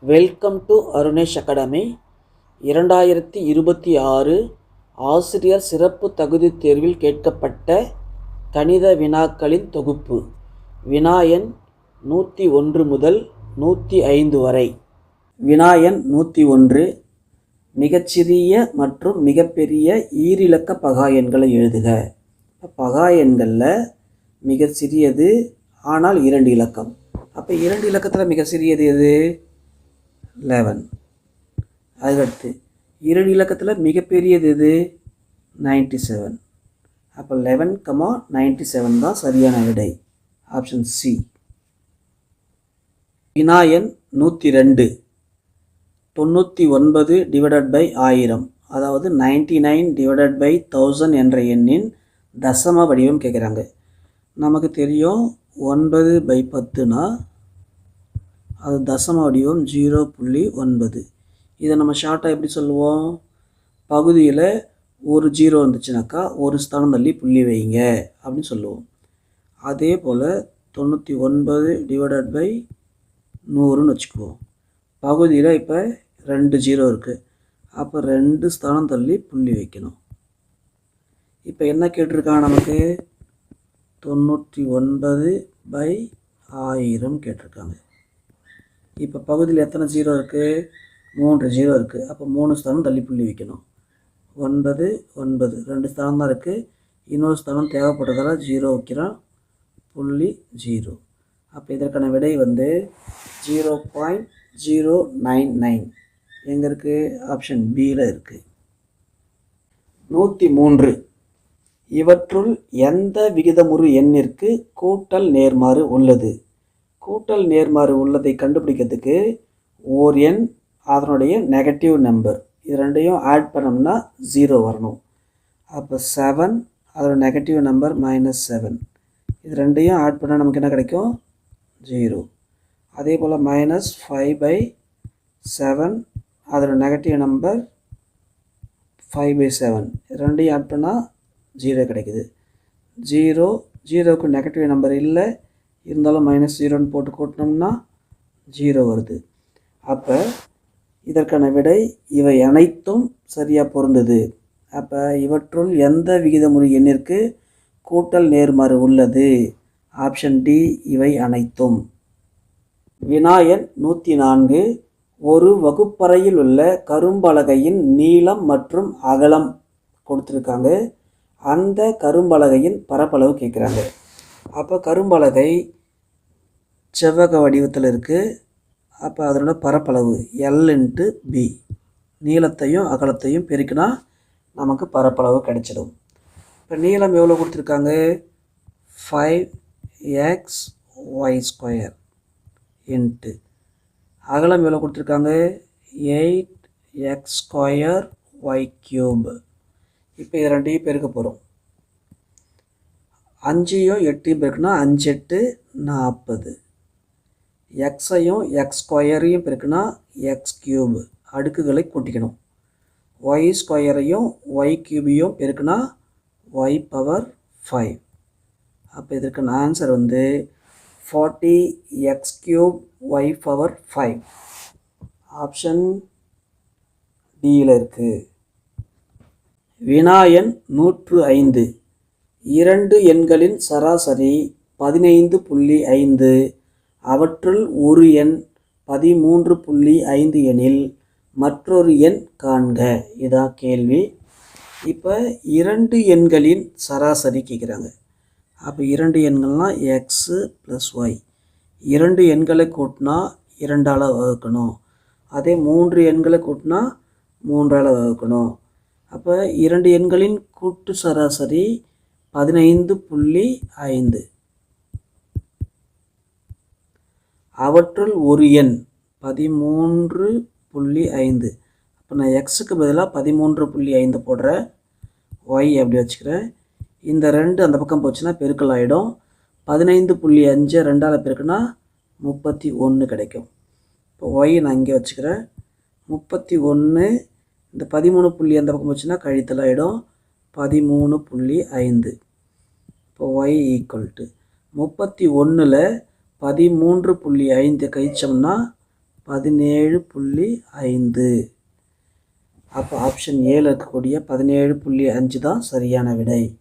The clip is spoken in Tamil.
Welcome to Arunesh academy. 2026 ஆசிரியர் சிறப்பு தகுதி தேர்வில் கேட்கப்பட்ட கணித வினாக்களின் தொகுப்பு. வினா எண் 101 முதல் 105 வரை. வினா எண் 101. மிகச்சிறிய மற்றும் மிகப்பெரிய ஈரிலக்க பகா எண்களை எழுதுக. பகா எண்களில் மிக சிறியது ஆனால் 2 இலக்கம். அப்போ 2 இலக்கத்தில் மிக சிறியது எது? 11. அதுக்கடுத்து 2 இலக்கத்தில் மிகப்பெரியது எது? 97. அப்போ 11,97 தான் சரியான விடை. Option C. வினா எண் 102. 99 டிவைடட் பை 1000, அதாவது 99 டிவைடட் பை 1000 என்ற எண்ணின் தசம வடிவம் கேட்குறாங்க. நமக்கு தெரியும் 9/10னா அது தசம வடிவம் 0.9. இதை நம்ம ஷார்ட்டாக எப்படி சொல்லுவோம்? பகுதியில் ஒரு 0 வந்துச்சுனாக்கா ஒரு ஸ்தானம் தள்ளி புள்ளி வைங்க அப்படின்னு சொல்லுவோம். அதே போல் 99 டிவைடட் பை 100ன்னு வச்சுக்குவோம். பகுதியில் இப்போ 2 0 இருக்குது. அப்போ 2 ஸ்தானம் தள்ளி புள்ளி வைக்கணும். இப்போ என்ன கேட்டிருக்காங்க நமக்கு? 99/1000 கேட்டிருக்காங்க. இப்போ பகுதியில் எத்தனை 0 இருக்குது? 3 0 இருக்குது. அப்போ 3 ஸ்தானம் தள்ளி புள்ளி வைக்கணும். 9 9 2 ஸ்தானம் தான் இருக்குது. இன்னொரு ஸ்தானம் தேவைப்படுறதால 0 வைக்கிறோம், புள்ளி 0. அப்போ இதற்கான விடை 0.099 எங்கே இருக்குது? ஆப்ஷன் பியில் இருக்குது. 103. இவற்றுள் எந்த விகிதமுறு எண்ணிற்கு கூட்டல் நேர்மாறு உள்ளது? கூட்டல் நேர்மாறு உள்ளதை கண்டுபிடிக்கிறதுக்கு ஓர் எண், அதனுடைய நெகட்டிவ் நம்பர், இது ரெண்டையும் ஆட் பண்ணோம்னா 0 வரணும். அப்போ 7, அதோட நெகட்டிவ் நம்பர் -7, இது ரெண்டையும் ஆட் பண்ணால் நமக்கு என்ன கிடைக்கும்? 0. அதே போல் -5/7, அதோட நெகட்டிவ் நம்பர் 5/7, இது ரெண்டையும் ஆட் பண்ணால் 0 கிடைக்குது. 0க்கு நெகட்டிவ் நம்பர் இல்லை, இருந்தாலும் -0ன்னு போட்டு கூட்டினோம்னா 0 வருது. அப்போ இதற்கான விடை இவை அனைத்தும் சரியாக பொருந்தது. அப்போ இவற்றுள் எந்த விகிதமுறு எண்ணிற்கு கூட்டல் நேர்மாறு உள்ளது? ஆப்ஷன் டி, இவை அனைத்தும். வினா எண் 104. ஒரு வகுப்பறையில் உள்ள கரும்பலகையின் நீளம் மற்றும் அகலம் கொடுத்துருக்காங்க. அந்த கரும்பலகையின் பரப்பளவு கேட்குறாங்க. அப்போ கரும்பலகை செவ்வக வடிவத்தில் இருக்குது. அப்போ அதனோட பரப்பளவு L×B, நீளத்தையும் அகலத்தையும் பெருக்கினா நமக்கு பரப்பளவு கிடைச்சிடும். இப்போ நீளம் எவ்வளோ கொடுத்துருக்காங்க? 5xy² இன்ட்டு அகலம் எவ்வளோ கொடுத்துருக்காங்க? 8x²y³. இப்போ இது ரெண்டையும் பெருக்க போகிறோம். 5யும் 8யும் பெருக்குனா 5 8 40. எக்ஸையும் x²யும் பெருக்குனா x³ அடுக்குகளை கூட்டிக்கணும். y²யும் y³ பெருக்குனா y⁵. அப்போ இதற்கான ஆன்சர் 40x³ y⁵. ஆப்ஷன் டியில் இருக்குது. வினா எண் 105. 2 எண்களின் சராசரி 15.5. அவற்றுள் ஒரு எண் 13.5 எனில் மற்றொரு எண் காண்க. இதான் கேள்வி. இப்போ 2 எண்களின் சராசரி கேட்குறாங்க. அப்போ 2 எண்கள்னால் x + y. 2 எண்களை கூட்டினா 2ஆல் வகுக்கணும். அதே 3 எண்களை கூட்டினா 3ஆல் வகுக்கணும். அப்போ 2 எண்களின் கூட்டு சராசரி 15.5. அவற்றுள் ஒரு எண் 13.5. அப்போ நான் எக்ஸுக்கு பதிலாக 13.5 போடுறேன், ஒய் அப்படி வச்சுக்கிறேன். இந்த 2 அந்த பக்கம் போச்சுன்னா பெருக்கல் ஆகிடும். 15.5 2ஆல் பெருக்குனா 31 கிடைக்கும். இப்போ ஒய் நான் இங்கே வச்சுக்கிறேன். 31, இந்த 13 அந்த பக்கம் போச்சுன்னா கழித்தல் ஆகிடும். 13.5. இப்போ ஒய் = 31ல் 13.5 கழிச்சோம்னா 17.5. அப்போ ஆப்ஷன் ஏல இருக்கக்கூடிய 17.5 தான் சரியான விடை.